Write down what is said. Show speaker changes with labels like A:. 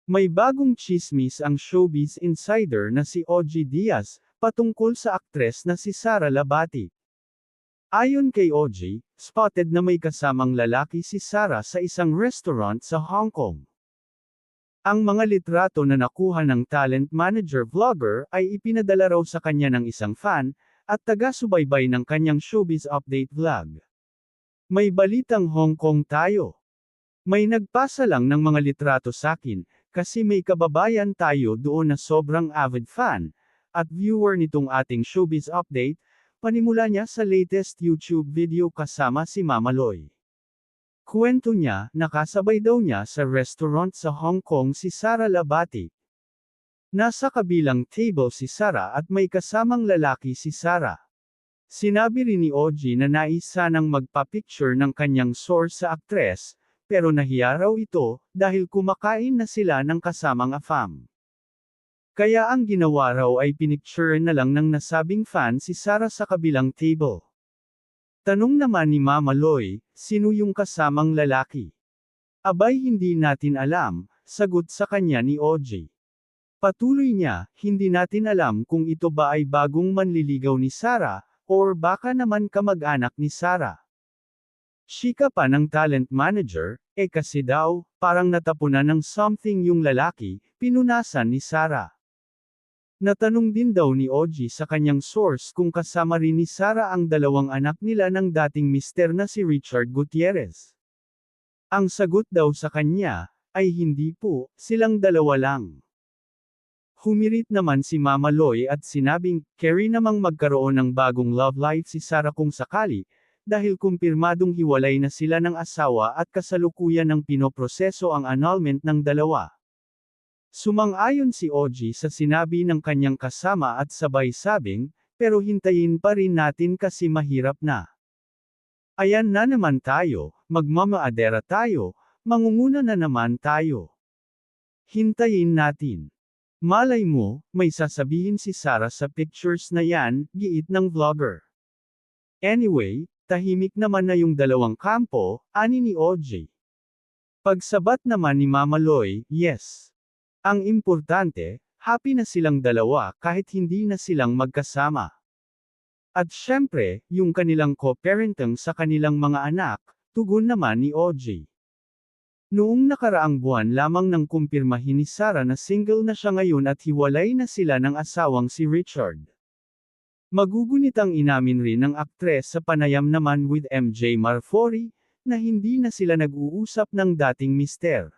A: May bagong tsismis ang showbiz insider na si OG Diaz, patungkol sa aktres na si Sara Labati. Ayon kay OG, spotted na may kasamang lalaki si Sara sa isang restaurant sa Hong Kong. Ang mga litrato na nakuha ng talent manager vlogger ay ipinadala raw sa kanya ng isang fan, at taga-subaybay ng kanyang showbiz update vlog. May balitang Hong Kong tayo. May nagpasa lang ng mga litrato sakin, kasi may kababayan tayo doon na sobrang avid fan, at viewer nitong ating showbiz update, panimula niya sa latest YouTube video kasama si Mama Loy. Kwento niya, nakasabay daw niya sa restaurant sa Hong Kong si Sara Labati. Nasa kabilang table si Sara at may kasamang lalaki si Sara. Sinabi rin ni OG na nais sanang magpa-picture ng kanyang source sa aktres, pero nahiya raw ito, dahil kumakain na sila ng kasamang afam. Kaya ang ginawa raw ay pinicture na lang ng nasabing fan si Sara sa kabilang table. Tanong naman ni Mama Loy, sino yung kasamang lalaki? Abay hindi natin alam, sagot sa kanya ni OG. Patuloy niya, hindi natin alam kung ito ba ay bagong manliligaw ni Sara, or baka naman kamag-anak ni Sara. Chika pa ng talent manager, kasi daw, parang natapunan ng something yung lalaki, pinunasan ni Sara. Natanong din daw ni OG sa kanyang source kung kasama rin ni Sara ang dalawang anak nila ng dating mister na si Richard Gutierrez. Ang sagot daw sa kanya, ay hindi po, silang dalawa lang. Humirit naman si Mama Loy at sinabing, carry namang magkaroon ng bagong love life si Sara kung sakali, dahil kumpirmadong hiwalay na sila ng asawa at kasalukuyan ng pinoproseso ang annulment ng dalawa. Sumang-ayon si OG sa sinabi ng kanyang kasama at sabay sabing, pero hintayin pa rin natin kasi mahirap na. Ayan na naman tayo, magmamaadera tayo, mangunguna na naman tayo. Hintayin natin. Malay mo, may sasabihin si Sara sa pictures na yan, giit ng vlogger. Anyway, tahimik naman na yung dalawang kampo, ani ni OG. Pagsabat naman ni Mama Loy, yes. Ang importante, happy na silang dalawa kahit hindi na silang magkasama. At syempre, yung kanilang co-parenting sa kanilang mga anak, tugon naman ni OG. Noong nakaraang buwan lamang nang kumpirmahin ni Sara na single na siya ngayon at hiwalay na sila ng asawang si Richard. Magugunitang inamin rin ng aktres sa panayam naman with MJ Marfori, na hindi na sila nag-uusap ng dating mister.